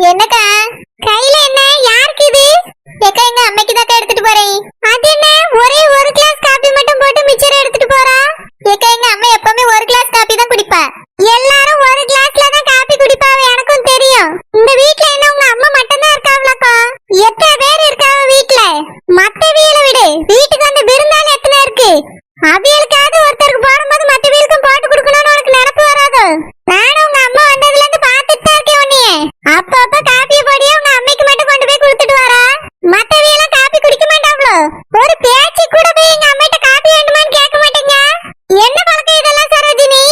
என்னக்கா கையில என்ன யாருக்கு இது? ஏக்கா எங்க அம்மைக்கு தான் எடுத்துட்டு போறேன். அது என்ன ஒரே ஒரு கிளாஸ் காபி மட்டும் போட்டு மிச்சர் எடுத்துட்டு போறா? ஏக்கா எங்க அம்மா எப்பவுமே ஒரு கிளாஸ் காபி தான் குடிப்பா. எல்லாரும் ஒரு கிளாஸ்ல தான் காபி குடிப்பாங்க, எனக்கும் தெரியும். இந்த வீட்ல என்ன உங்க அம்மா மட்டும் தான் இருக்காவளாக்கா? எத்தனை பேர் இருக்காவ வீட்ல? மத்த வீல விடு, வீட்டுக்கு வந்து விருந்தாளி எத்தனை இருக்கு? அவியலுக்காவது ஒருத்தருக்கு போடும்போது மத்த வீலுக்கும் போட்டு கொடுக்கணும்னு உனக்கு நினைப்பு வராது? நானும் உங்க அம்மா வந்ததுல இருந்து பாத்துட்டு தான் இருக்கேன் உன்னைய. அப்பப்ப காப்பிய பொடியா உங்க அம்மைக்கு மட்டும் கொண்டு போய் கொடுத்துட்டு வரா. மத்தவியெல்லாம் காப்பி குடிக்க மாட்டாங்களோ? ஒரு பேச்சு கூட போய் எங்க அம்மைட்ட காப்பி வேண்டுமான்னு கேட்க மாட்டீங்க. என்ன பழக்கம் இதெல்லாம் சரோஜினி?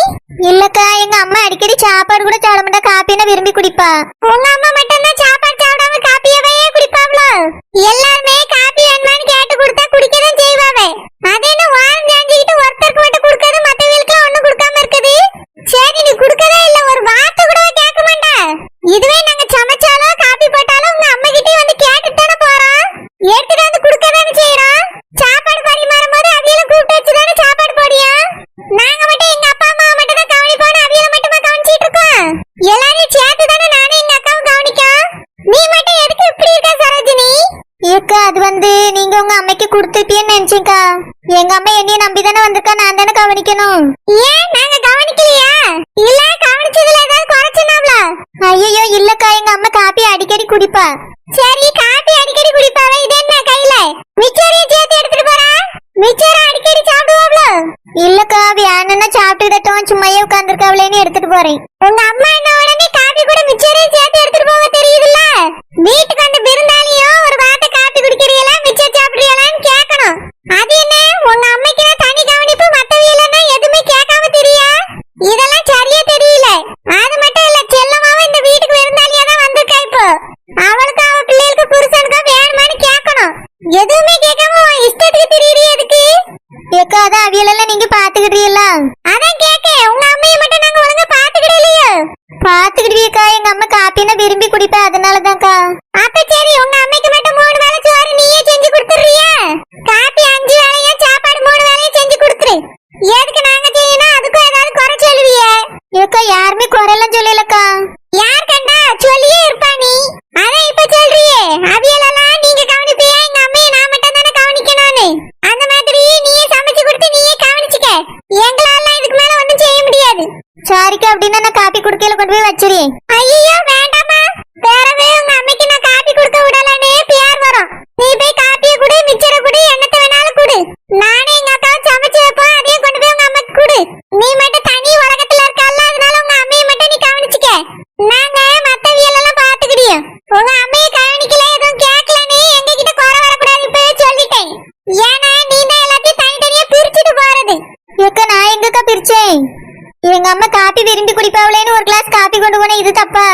இல்லக்கா எங்க அம்மா அடிக்கடி சாப்பாடு கூட சாப்பிட மாட்டா, காப்பினா விரும்பி குடிப்பா. உங்க அம்மா மட்டும் தான் சாப்பாடு சாப்பிடாம காப்பியவே குடிப்பாங்களோ? எல்லாருமே காப்பி வேணுமான்னு கேட்டு கொடுத்தா குடிக்கதான் செய்வாவே. அது என்ன வாரம் செஞ்சுக்கிட்டு ஒருத்தருக்கு மட்டும் கொடுக்காது மத்தவியலுக்குலாம் ஒண்ணும் கொடுக்காம இருக்குது? சரி நீ குடுக்கவே இல்ல, ஒரு வார்த்தை கூட கேட்க மாட்டா. இதுவே நாங்க சமைச்சாலும் காப்பி போட்டாலும் உங்க அம்மா கிட்டே வந்து கேட்டுட்டு தானே போறோம், எடுத்துட்டு வந்து குடுக்கதானே செய்யறோம். சாப்பாடு பரிமாறும் போது அவியல கூப்பிட்டு வச்சுதானே சாப்பாடு போடியும். நாங்க மட்டும் எங்க அப்பா அம்மா மட்டும் தான் கவனிப்போம், அவியல மட்டுமா கவனிச்சிட்டு இருக்கோம்? எல்லாரையும் சேர்த்து தானே நானும் எங்க அக்காவும் கவனிக்கும். நீ மட்டும் எதுக்கு இப்படி இருக்க சரோஜினி? ஏக்கா அது வந்து நீங்க உங்க அம்மைக்கு கொடுத்துப்பீன்னு நினைச்சேக்கா. எங்க அம்மா என்னைய நம்பி தானே வந்திருக்கா, நான் தானே கவனிக்கணும். ஏன் நாங்க கவனிக்கலையா? இல்ல கவனிச்சதுல ஏதாவது குறைச்சனாவல? ஐயோ இல்லக்கா, எங்க அம்மா காப்பி அடிக்கடி குடிப்பா. சரி காப்பி அடிக்கடி குடிப்பாவே, இது என்ன கையில மிச்சரையும் சேர்த்து எடுத்துட்டு போறா? மிச்சரை அடிக்கடி சாப்பிடுவாப்ல? இல்லக்கா வேணும்னா சாப்பிட்டுக்கிட்டோம், சும்மையே உட்கார்ந்துருக்காவளேன்னு எடுத்துட்டு போறேன். உங்க அம்மா என்ன உடனே காப்பி கூட மிச்சரையும் சேர்த்து எடுத்துட்டு போக தெரியுதுல்ல? வீட்டுக்கு வந்து விருந்தாளியோ ஒரு வார்த்தை காப்பி குடிக்கிறீங்களா மிச்சர் சாப்பிடுறீங்களான்னு கேட்கணும். அது என்ன உங்க அம்மைக்கு நான் தனி கவனிப்பு, மத்தவியலன்னா எதுவுமே கேட்காம தெரியா? இதெல்லாம் சரியா தெரியல. அது மட்டும் இல்ல, செல்லமாவும் இந்த வீட்டுக்கு விருந்தாளியா தான் வந்திருக்கா. இப்போ அவளுக்கு அவ பிள்ளைகளுக்கு புருஷனுக்கு வேணுமான்னு கேட்கணும். எதுவுமே கேட்காம இஷ்டத்துக்கு திரியறீ எதுக்கு? ஏக்கா அதான் அவியலெல்லாம் நீங்க பாத்துக்கிட்டீங்களா? அதான் கேட்க, உங்க அம்மையை மட்டும் நாங்க ஒழுங்கா பாத்துக்கிடலையோ? பாத்துக்கிடுவீக்கா, எங்க அம்மா காப்பினா விரும்பி குடிப்பா, அதனாலதான்க்கா. அப்ப சரி உங்க அம்மைக்கு மட்டும் 3 வேளை சோறு நீயே செஞ்சு கொடுத்துறியா? காப்பி 5 வேளையா, சாப்பாடு 3 வேளையா செஞ்சு கொடுத்துரு. எதுக்கு நாங்க செய்யணும், அதுக்கும் ஏதாவது குறை சொல்லுவியே? ஏக்கா யாருமே குறையெல்லாம் சொல்லலக்கா. யார் கண்டா சொல்லியே இருப்பா நீ, அதான் இப்ப சொல்றியே அவியலெல்லாம் நீங்க கவனிப்பியா, எங்க அம்மையை நான் மட்டும் தானே கவனிக்கணும்னு. அந்த மாதிரி நீயே சமைச்சு கொடுத்து நீயே கவனிச்சுக்க. எங்களால இதுக்கு மேல ஒண்ணும் செய்ய முடியாது. சாரிக்கா, அப்படின்னா நான் காப்பி குடுக்கையில கொண்டு போய் வச்சிருக்கேன். ஐயோ வேண்டாமா, வேறவே உங்க அம்மைக்கு நான் காப்பி கொடுக்க விடலனே பேர் வரும். நீ போய் காப்பியை குடு, மிச்சரை குடு, என்னத்தை வேணாலும் குடு. நானே எங்க அக்காவை சமைச்சு வைப்போம், அதையும் கொண்டு போய் உங்க அம்மைக்கு குடு. நீ மட்டும் தனி உலகத்துல இருக்கல்ல, அதனால உங்க அம்மையை மட்டும் நீ கவனிச்சுக்க. நாங்க மத்தவியலெல்லாம் பாத்துக்கிடியோம். உங்க அம்மையை கவனிக்கல எதுவும் கேட்கலன்னு எங்க கிட்ட குறை வரக்கூடாது, இப்பவே சொல்லிட்டேன். ஏன்னா நீ தான் எல்லாத்தையும் தனித்தனியா பிரிச்சுட்டு போறது. ஏக்கா நான் எங்கக்கா பிரிச்சேன்? எங்க அம்மா காப்பி விரும்பி குடிப்பாவளேன்னு ஒரு கிளாஸ் காப்பி கொண்டு போனேன், இது தப்பா?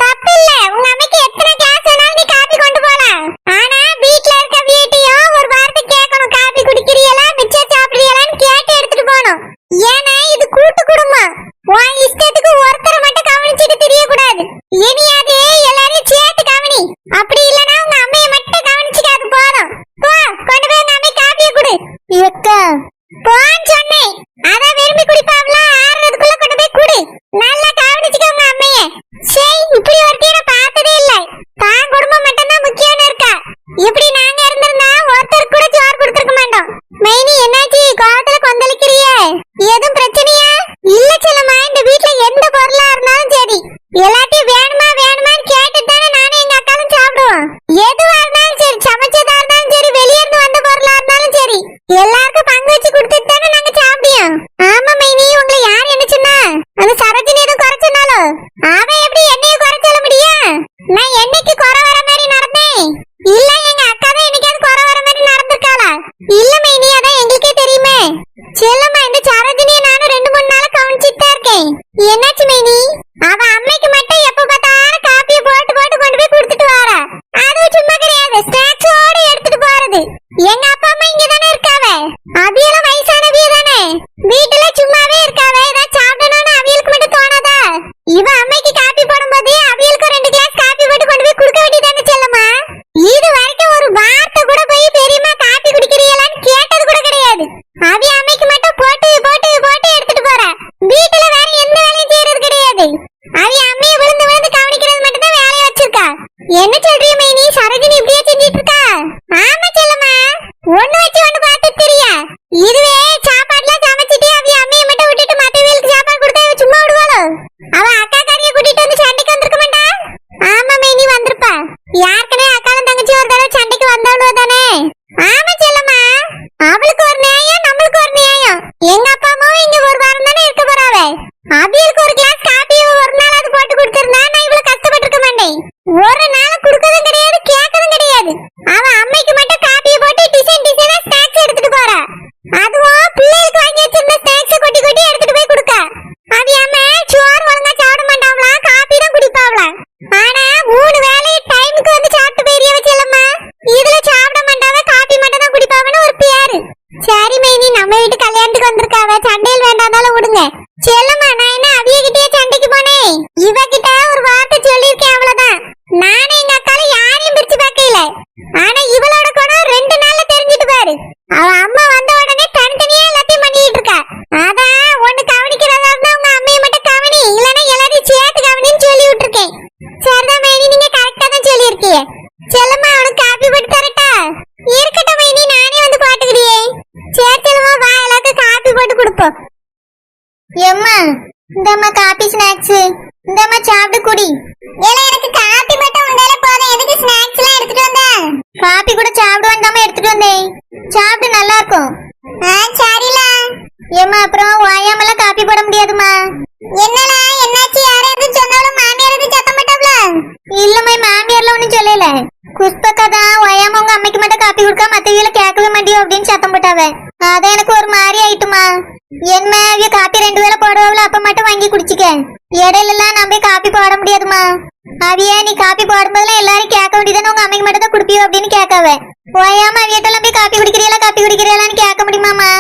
தப்பு இல்ல, உங்க அம்மைக்கு எத்தனை கிளாஸ் வேணாலும் நீ காப்பி கொண்டு போலாம். ஆனா வீட்ல இருக்க வீட்டையும் ஒரு வார்த்தை கேட்கணும், காப்பி குடிக்கிறீங்களா மிச்சர் சாப்பிடுறீங்களான்னு கேட்டு எடுத்துட்டு போகணும். ஏன்னா இது கூட்டு குடும்பம், உன் இஷ்டத்துக்கு ஒருத்தரை மட்டும் கவனிச்சுட்டு தெரியக்கூடாது. இனியாவது எல்லாரையும் சேர்த்து கவனி. அப்படி இல்லனா உங்க அம்மையை மட்டும் கவனிச்சுக்காது போதும். போ கொண்டு போய் உங்க அம்மை காப்பியை குடு. ஏக்கா போன்னு சொன்னேன், அதான் விரும்பி குடிப்பாங்களா, ஆறுறதுக்குள்ள கொண்டு போய் குடு. நல்லா கவனிச்சுக்க உங்க அம்மைய. சரி இப்படி ஒருத்தைய நான் பார்த்ததே இல்ல. தான் குடும்பம் மட்டும் தான் முக்கியம்னு இருக்கா. இப்படி நாங்க இருந்திருந்தா ஒருத்தருக்கு கூட சோறு கொடுத்துருக்க மாட்டோம். மைனி என்னாச்சு, கோவத்துல கொந்தளிக்கிறியே? எதுவும் பிரச்சனையா? இல்ல செல்லம்மா, இந்த வீட்ல எந்த பொருளா இருந்தாலும் சரி எல்லாத்தையும் வேணுமா வேணுமான்னு கேட்டுட்டு தானே நானும் எங்க அக்காவும் சாப்பிடுவோம். எதுவா இருந்தாலும் சரி, சமைச்சதா இருந்தாலும் சரி, வெளியே இருந்து வந்த பொருளா இருந்தாலும் சரி, எல்லாருக்கும் பங்கு வச்சு கொடுத்துட்டு தானே நாங்க சாப்பிடுவோம். ஆமா மைனி, உங்களை யார் என்ன சொன்னா? அந்த சரோஜினி எதுவும் குறைச்சனாலும் அவன் எப்படி என்னைய குறை சொல்ல முடியும்? நான் என்னைக்கு குறை வர மாதிரி நடந்தேன்? இல்ல எங்க அக்கா தான் என்னைக்காவது குறை வர மாதிரி நடந்திருக்காளா? இல்ல மைனி, அதான் எங்களுக்கே தெரியுமே. செல்லம்மா, இந்த சரோஜினியை நானும் 2-3 நாளா கவனிச்சுட்டு தான் இருக்கேன். என்னாச்சு மைனி? அவ அம்மைக்கு மட்டும் எப்ப பார்த்தாலும் காப்பியை போட்டு போட்டு கொண்டு போய் கொடுத்துட்டு வாரா. அதுவும் சும்மா ஆனா இவளோட குணம் 2 நாள்ல தெரிஞ்சிட்டு பாரு. அவ அம்மா வந்த உடனே தனித்தனியா எல்லாத்தையும் பண்ணிட்டு இருக்கா. அதான் ஒண்ணு கவனிக்கிறதா இருந்தா உங்க அம்மையை மட்டும் கவனி, இல்லனா எல்லாரையும் சேர்த்து கவனின்னு சொல்லி விட்டுருக்கேன். சரிதான் மைனி, நீங்க கரெக்டா தான் சொல்லியிருக்கீங்க. செல்லம்மா அவனுக்கு காப்பி போட்டு தரட்டா? இருக்கட்டும் மைனி, நானே வந்து பாட்டுக்கிறியே. சரி செல்லம்மா வா, எல்லாத்துக்கும் காப்பி போட்டு கொடுப்போம். எம்மா இந்தம்மா காப்பி ஸ்நாக்ஸ், இந்தம்மா சாப்பிட்டு குடி. ஏல எனக்கு காப்பி மட்டும் உண்டால போதும், எதுக்கு ஸ்நாக்ஸ் எல்லாம் எடுத்துட்டு வந்த? காப்பி கூட சாப்பிடுவான்தாம்மா எடுத்துட்டு வந்தேன். சாப்பிட்டு நல்லா இருக்கும். சரில ஏம்மா அப்புறம் வாயாமலாம் காப்பி போட முடியாதுமா. என்னடா என்னாச்சு? யாரும் எதுவும் சொன்னாலும் மாமியார் எதுவும் சத்தம் மாட்டாப்ல? இல்லம்மா மாமியார்லாம் ஒன்றும் சொல்லல. குஷ்பக்கா தான் ஓயாம உங்க அம்மைக்கு மட்டும் காப்பி கொடுக்க மத்தவியில கேட்கவே மாட்டியோ அப்படின்னு சத்தம் போட்டாவ. அதான் எனக்கு ஒரு மாதிரி ஆயிட்டுமா. என்ன அவிய காப்பி 2 வேளை போடுவாவில, அப்ப மட்டும் வாங்கி குடிச்சிக்க. இடையில எல்லாம் நம்ப காப்பி போட முடியாதுமா. அவிய நீ காப்பி போடும்போதெல்லாம் எல்லாரும் கேட்க வேண்டியதானே, உங்க அம்மைக்கு மட்டும் தான் குடிப்பியோ அப்படின்னு கேட்காவ. ஓயாம அவியட்டெல்லாம் போய் காப்பி குடிக்கிறீங்களான்னு கேட்க முடியுமாமா?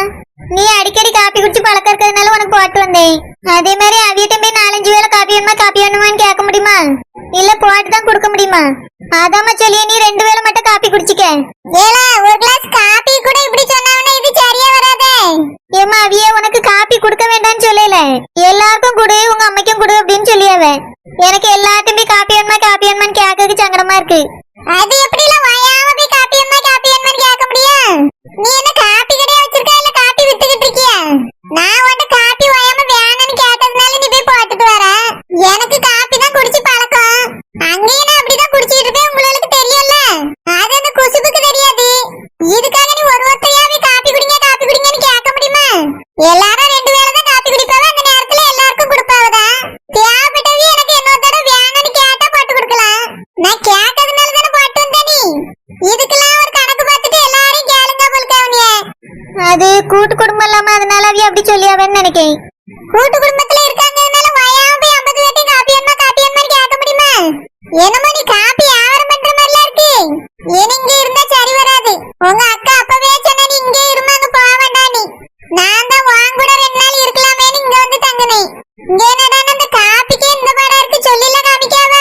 நீ அடிக்கடி காப்பி குடிச்சு பழக்கம் இருக்கிறதுனால உனக்கு போட்டு வந்தேன். அதே மாதிரி அவியட்ட போய் 4-5 வேளை காப்பி வேணுமான்னு கேட்க முடியுமா? இல்ல போட்டு தான் கொடுக்க முடியுமா? அதாம சொல்லிய நீ 2 வேளை மட்டும் காப்பி குடிச்சிக்க. ஏலா ஒரு கிளாஸ் காப்பி கூட இப்படி சொன்னாவனே இது சரியா வராதே. ஏமா அவிய உனக்கு காப்பி கொடுக்க வேண்டாம்னு சொல்லல, எல்லாருக்கும் கொடு, உங்க அம்மைக்கும் கொடு அப்படின்னு சொல்லியாவ. எனக்கு எல்லாத்தையும் போய் காப்பி வேணுமான்னு கேட்கறதுக்கு சங்கடமா இருக்கு. அது எப்படில வாயாம போய் காப்பி வேணுமான்னு கேட்க முடியும்? நீ என்ன காப்பி கடையா வச்சிருக்கா இல்ல காப்பி வித்துக்கிட்டு இருக்கியா? நான் உன்ட காப்பி வாயாம வேணும்னு கேட்டதுனால நீ போய் போட்டுட்டு வர. எனக்கு காப்பி தான் குடிச்சு பழக்கம். அங்கேயும் நான் அப்படிதான் குடிச்சிட்டு இருப்பேன், உங்களுக்கு தெரியல. அது அந்த குசுபுக்கு தெரியாது. இதுக்காக நீ ஒருத்தரையாவே காப்பி குடிங்கன்னு கேட்க முடியுமா? எல்லாரும் 2 வேளை தான் காப்பி குடிப்பாவ, அந்த நேரத்துல எல்லாருக்கும் கொடுப்பாவதான். தேவைப்பட்டவே எனக்கு இன்னொரு தடவை வேணும்னு கேட்டா போட்டு கொடுக்கலாம். நான் கேட்டதுனால தானே போட்டு வந்த நீ. இதுக்கெல்லாம் ஒரு கணக்கு பார்த்துட்டு எல்லாரும் கேளுங்க போல்கவனிய. அது கூட்டு குடும்பம் இல்லாம அதனால அவி அப்படி சொல்லியாவேன்னு நினைக்கேன். கூட்டு குடும்பத்துல இருக்காங்கனால வாயாம போய் 50 வேட்டி காப்பி வேணுமான்னு கேட்க முடியுமா? என்னமோ நீ காப்பி வியாபாரம் பண்ற மாதிரிலாம் இருக்கு. இங்க இருந்தா சரி வராது. உங்க அக்கா அப்பவே சொன்னா நீ இங்கே இருமா, அங்க போக வேண்டாம். நீ நான் தான் வாங்க கூட 2 நாள் இருக்கலாமேன்னு இங்க வந்து தங்கினேன். இங்க என்னடா அந்த காப்பிக்கே இந்த பாடா இருக்கு சொல்லில காமிக்காவ.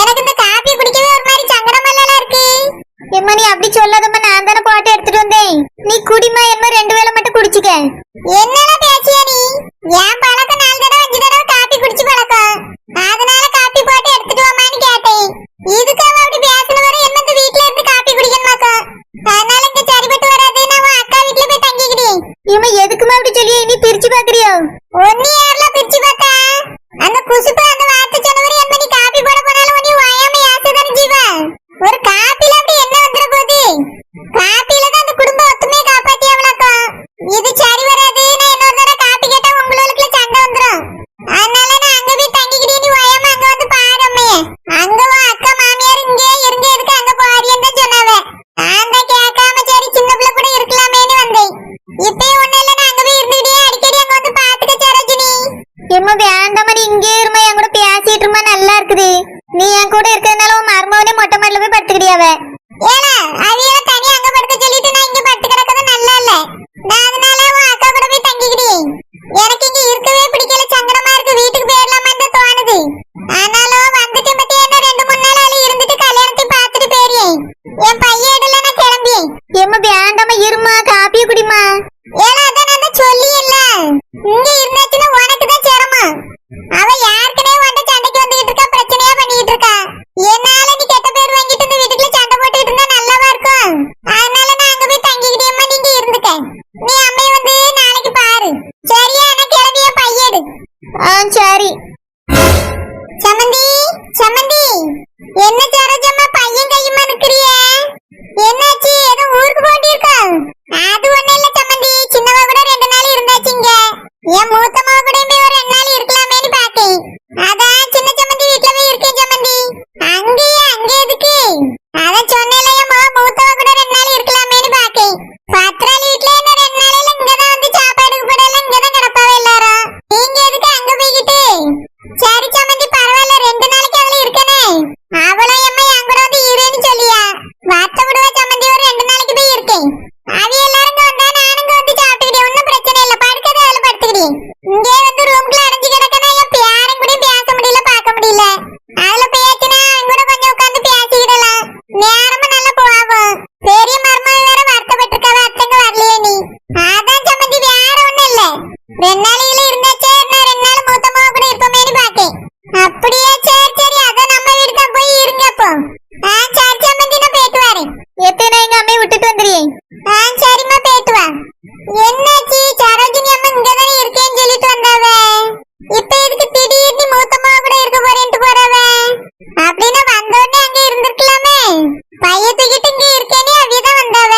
எனக்கு இந்த காப்பி குடிக்கவே ஒரு மாதிரி சங்கடமெல்லாம் இருக்கு. எம்மா நீ அப்படி சொல்லாதம்மா, நான் தானே போட்டு எடுத்துட்டு வந்தேன். நீ குடிமா, என்ன 2 வேளை மட்டும் குடிச்சிக்க. என்னடா பேசியா நீ? என் பழக்கம் 4 தடவை 5 தடவை காப்பி குடிச்சு பழக்கம். அதனால காப்பி போட்டு எடுத்துட்டு வாமான்னு கேட்டேன். இதுக்காக அப்படி பேசின வரை என்ன இந்த வீட்ல இருந்து காப்பி குடிக்கணுமாக்கா? அதனால இங்க சரிபட்டு வராது, நான் உன் அக்கா வீட்ல போய் தங்கிக்கிறேன். இவன் எதுக்குமா அப்படி சொல்லி நீ பிரிச்சு பாக்குறியோ? ஒன்னி யாரெல்லாம் பிரிச்சு பார்த்தா? அந்த குசுப்பு அந்த வார்த்தை சொன்னவரை என்ன நீ காப்பி போட போனாலும் ஒன்னி வாயாம யாசதான ஜீவா. ஒரு காப்பில அப்படி என்ன வந்துட போகுது? காப்பில தான் அந்த குடும்ப ஒத்துமையை காப்பாத்தி அவளாக்கும். இது சரி வராது. நான் கையை தூக்கிட்டு இங்க இருக்கேனே அவியதான் வந்தாவ.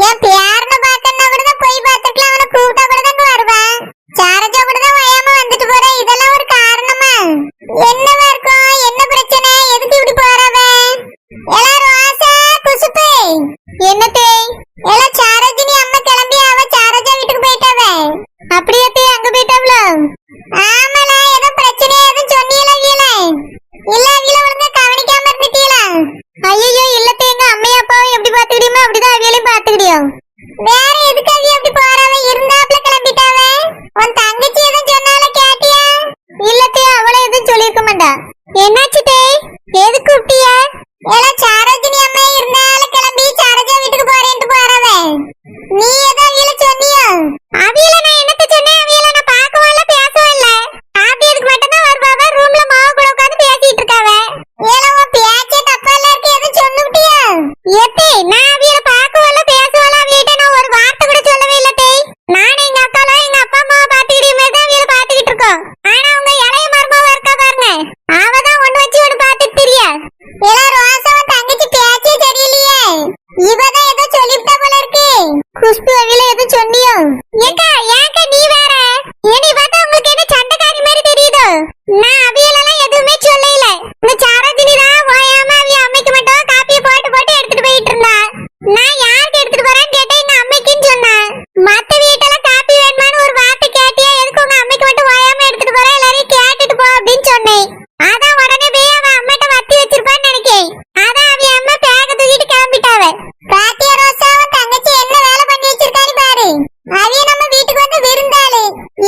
என் பேரனை பார்க்கணும்னா கூட தான் போய் பார்த்துக்கலாம். அவனை கூப்பிட்டா கூட தான் வருவேன். சாரஜா கூட தான் வயாம வந்துட்டு போறேன். இதெல்லாம் ஒரு காரணமா? என்னவா இருக்கும்? என்ன பிரச்சனை? எதுக்கு இப்படி போறவ? எல்லாரும் ஆசை குசுப்பு என்னத்தே? எல்லாம் சாரஜினி அம்மா கிளம்பி அவ சாரஜா வீட்டுக்கு போயிட்டாவ. அப்படியே தே அங்க போயிட்டாவளோ? ஆமால, ஏதோ பிரச்சனை எதுவும் சொன்னீங்களா வீல? இல்ல வீல ஒழுங்கா கவனிக்காம இருந்துட்டீங்களா? ஐயோ இல்லத்தே, எங்க அம்மையா அப்பாவும் எப்படி பாத்துக்கிடியுமோ அப்படிதான் அவியலையும் பாத்துக்கிடியோம். வேற எதுக்கு அவிய அப்படி போறவ? இருந்தாப்ல கிளம்பிட்டாவ. உன் தங்கச்சி எதுவும் சொன்னால கேட்டியா? இல்லத்தே, அவளை எதுவும் சொல்லிருக்க மாட்டா. என்னாச்சு தே? எதுக்கு கூப்பிட்டியா? எல்லாம் சாரஜினி அம்மா இருந்தால கிளம்பி சாரஜா வீட்டுக்கு போறேன்ட்டு போறவ. நீ ஏதோ அவியல சொன்னியா? அவியல நான் என்னத்த சொன்னேன்? அவியல நான் பார்க்கவும் இல்ல பேசவும் இல்ல. காப்பியதுக்கு மட்டும் தான் வருவாவ. ரூம்ல மாவு கூட உட்கார்ந்து பேசிட்டு இருக்காவ. ஏல உன் பேச்சே தப்பா இல்ல இருக்கு. எதுவும் சொன்னுட்டியா? ஏத்தே, நான் அவியல பார்க்கவும் இல்ல பேசவும் இல்ல. அவியிட்ட நான் ஒரு வார்த்தை கூட சொல்லவே இல்ல தே. நானே எங்க அக்கால எங்க அப்பா அம்மாவை பாத்துக்கிட்டே தான் அவியல பாத்துக்கிட்டு இருக்கோம். ஆனா உங்க இளைய மருமவ இருக்கா பாருங்க, அவதான் ஒண்ணு வச்சு ஒண்ணு பாத்துட்டு தெரியா. எல்லாரும் ரோசாவும் தங்கச்சி பேச்சே சரியில்லையே. இவதான் ஏதோ சொல்லிவிட்டா போல இருக்கு. குஷ்பு அவில ஏதோ சொன்னியோ? ஏக்கா ஏக்கா நீ வேற என்னை பார்த்தா உங்களுக்கு என்ன சண்டைக்காரி மாதிரி தெரியுதோ? நான் அவியலெல்லாம் எதுவுமே சொல்லல. இந்த சாரஜினி தான் ஓயாம அவிய அம்மைக்கு மட்டும் காப்பியை போட்டு போட்டு எடுத்துட்டு போயிட்டு இருந்தா. நான் யாருக்கு எடுத்துட்டு போறேன்னு கேட்டேன். எங்க அம்மைக்குன்னு சொன்னேன். மத்த வீட்டெல்லாம் காப்பி வேணுமான்னு ஒரு வார்த்தை கேட்டியா? எதுக்கு உங்க அம்மைக்கு மட்டும் ஓயாம எடுத்துட்டு போற? எல்லாரையும் கேட்டுட்டு போ அப்படின்னு சொன்னேன். அதான் உடனே போய் அவ அம்மிட்ட வத்தி வச்சிருப்பான்னு நினைக்கேன். அதான் அவிய அம்மா பேக தூக்கிட்டு கிளம்பிட்டாவ. பாத்தியா ரோசாவும் தங்கச்சி என்ன வேலை பண்ணி வச்சிருக்கான்னு பாரு. அவிய நம்ம வீட்டுக்கு வந்து விருந்தாளு.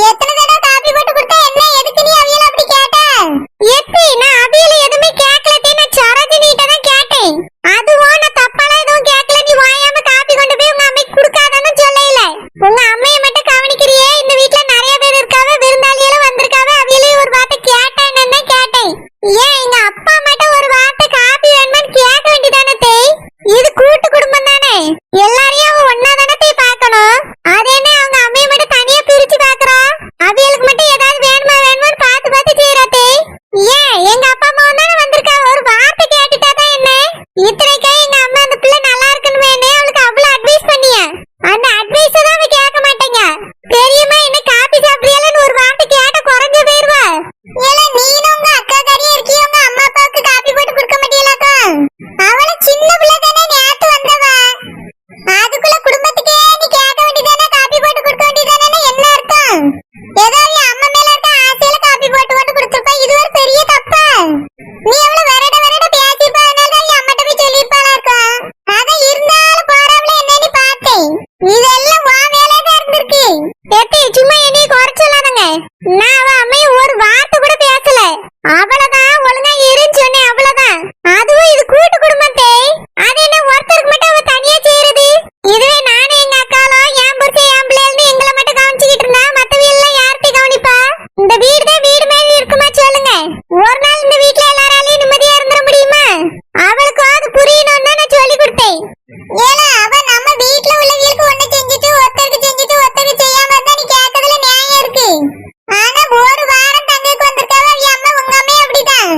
எத்தனை தடவை காப்பி போட்டு கொடுத்தா என்ன? எதுக்கு நீ அவியல அப்படி கேட்ட? எத்தி, நான் அவியல எதுவுமே கேட்கலத்தே. நான் சரோஜினிட்ட தான் கேட்டேன். அதுவும் நான் தப்பாலாம் எதுவும் கேட்கல. நீ வாயாம காப்பி கொண்டு போய் உங்க அம்மைக்கு கொடுக்காதன்னு சொல்லல. உங்க அம்மைய மட்டும் கவனிக்கிறியே. இந்த வீட்ல நிறைய பேர் இருக்காவ, விருந்தாளியெல்லாம் வந்திருக்காவ. அவியலையும் ஒரு வார்த்தை கேட்டேன்னு கேட்டேன். ஏன் எங்க அப்பா மட்டும் ஒரு வார்த்தை காப்பி வேணுமான்னு கேட்க வேண்டியதானே தே? இது கூட்டு குடும்பம் தானே. எல்லாரையும் அவன் ஒன்னா தானே போய் பார்க்கணும். அது என்ன அவங்க அம்மையை மட்டும் தனியா பிரிச்சு பாக்குறா? அவியலுக்கு மட்டும் ஏதாவது வேணுமா வேணுமான்னு பார்த்து பார்த்து செய்யறா தே. ஏன் எங்க அப்பா அம்மாவும் தானே வந்திருக்கா. ஒரு வார்த்தை கேட்டுட்டா தான் என்ன? இத்தனைக்கா எங்க அம்மா அந்த பிள்ளை நல்லா இருக்குன்னு வேணே அவளுக்கு அவ்வளவு அட்வைஸ் பண்ணியா? அந்த அட்வைஸ் தான் அவ கேட்க மாட்டேங்க. தெரியுமா என்ன காப்பி சாப்பிடுறியாலன்னு ஒரு வார்த்தை கேட்ட குறைஞ்சு போயிருவா. ஏல நீனும் உங்க அக்கா காரியா இருக்கிய உங்க அம்மா அப்பாவுக்கு காப்பி போட்டு கொடுக்க மாட்டீங்களாக்கா? அவள சின்ன பிள்ளை தானே, நேத்து வந்தவ. அதுக்குள்ள குடும்பத்துக்கே நீ கேட்க வேண்டியதானே? காப்பி போட்டு கொடுக்க வேண்டியதானே? என்ன அர்த்தம்? ஏதோ அம்மா மேல இருக்க ஆசையில காப்பி போட்டு போட்டு கொடுத்துருப்பா. இது ஒரு பெரிய தப்பா? நீ அவள வரட வரட பேசிப்பா. அதனால தான் அம்மாட்ட போய் சொல்லிருப்பாளா இருக்கும். அதான் இருந்தாலும் போறவள என்னன்னு பார்த்தேன். இதெல்லாம் வா வேலையா தான் இருந்திருக்கு. ஏத்தி சும்மா என்னைய குறைச்சு சொல்லாதங்க. நான் அவ அம்மைய ஒரு வார்த்தை கூட பேசல. அவ்வளவுதான், ஒழுங்கா இருன்னு சொன்னேன், அவ்வளவுதான். அதுவும் இது கூட்டு குடும்பத்தே. அது என்ன ஒருத்தருக்கு மட்டும் அவ தனியா செய்யறது? இதுவே நானே எங்க அக்காலும் என் புருஷன் என் பிள்ளைன்னு எங்களை மட்டும் கவனிச்சுக்கிட்டு இருந்தா மத்தவ எல்லாம் யார்கிட்ட கவனிப்பா? இந்த வீடு தான் வீடு மாதிரி இருக்குமா சொல்லுங்க? ஒரு நாள் இந்த வீட்டுல எல்லாராலையும் நிம்மதியா இருந்துட முடியுமா? அவளுக்கு அது புரியணும்னு நான் சொல்லி கொடுத்தேன். ஏன்னா அவ நம்ம வீட்டுல உள்ளவங்களுக்கு ஒண்ணு செஞ்சுட்டு ஒருத்தருக்கு செய்யாம இருந்தா நீ கேட்கறதுல நியாயம் இருக்கு. ஆனா ஒரு வாரம் தங்களுக்கு வந்திருக்காவ அவிய அம்மா. உங்க அம்மையும் அப்படிதான்.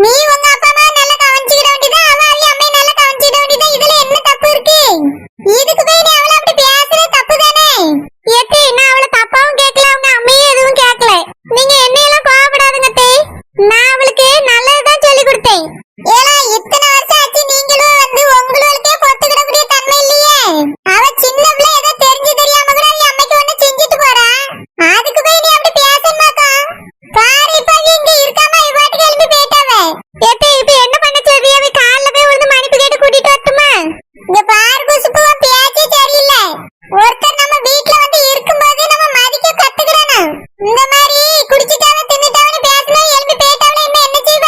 நீ உங்க அப்பா அம்மா நல்லா கவனிச்சுக்கிட வேண்டியதான். அவ அவிய அம்மையை நல்லா கவனிச்சுக்கிட வேண்டியதான். இதுல என்ன தப்பு இருக்கு? இதுக்கு போய் நீ அவளை அப்படி பேசுறது தப்பு தானே? ஏத்தே, நான் அவளை தப்பாவும் கேட்கல, அவங்க அம்மையும் எதுவும் கேட்கல. நீங்க என்னையெல்லாம் கோவப்படாதுங்க தே. நான் அவளுக்கு நல்லதுதான் சொல்லி கொடுத்தேன். ஏலா இத்தனை வருஷம் ஆச்சு நீங்களும் வந்து உங்களுக்கே பொத்துக்கிடக்கூடிய தன்மை இல்லையே. அவ சின்ன பிள்ளை ஏதோ தெரிஞ்சு தெரியாம கூட அவ அம்மைக்கு ஒண்ணு செஞ்சுட்டு போறா. அதுக்கு போய் நீ அப்படி பேசமாக்கா? பாரு இப்ப இங்க இருக்காம இவாட்டு கிளம்பி போயிட்டாவ. ஏத்தே, இப்ப என்ன பண்ண சொல்றிய? அவ கால்ல போய் விழுந்து மன்னிப்பு கேட்டு கூட்டிட்டு வரட்டுமா? இங்க பாரு குசுப்பு, பேச்சே சரியில்லை. ஒருத்தர் நம்ம வீட்ல வந்து இருக்கும்போது நம்ம மதிக்க கத்துக்கணும். இந்த மாதிரி குடிச்சிட்டாவ தின்னுட்டாவன்னு பேசினா எழுப்பி போயிட்டாவல என்ன செய்வ?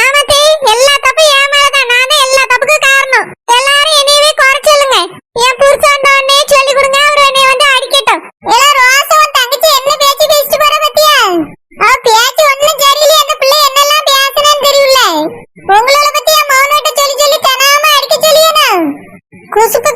ஆமாத்தே, எல்லா தப்பும் என் மேலதான். நான் தான் எல்லா தப்புக்கும் காரணம். எல்லாரும் என்னையவே குறை சொல்லுங்க. என் புருஷன் வந்தவனே சொல்லி கொடுங்க, அவர் என்னைய வந்து அடிக்கட்டும். எல்லாம் ரோசாவும் தங்கச்சி என்ன பேச்சு பேசிட்டு போற பத்தியா? அவ பேச்சு ஒண்ணும் சரியில்லை. அந்த பிள்ளை என்னெல்லாம் பேசுனேன்னு தெரியல. உங்களால பத்தி என் மௌனோட்ட சொல்லி சொல்லி தனாம அடிக்க சொல்லியனா? குசுப்பு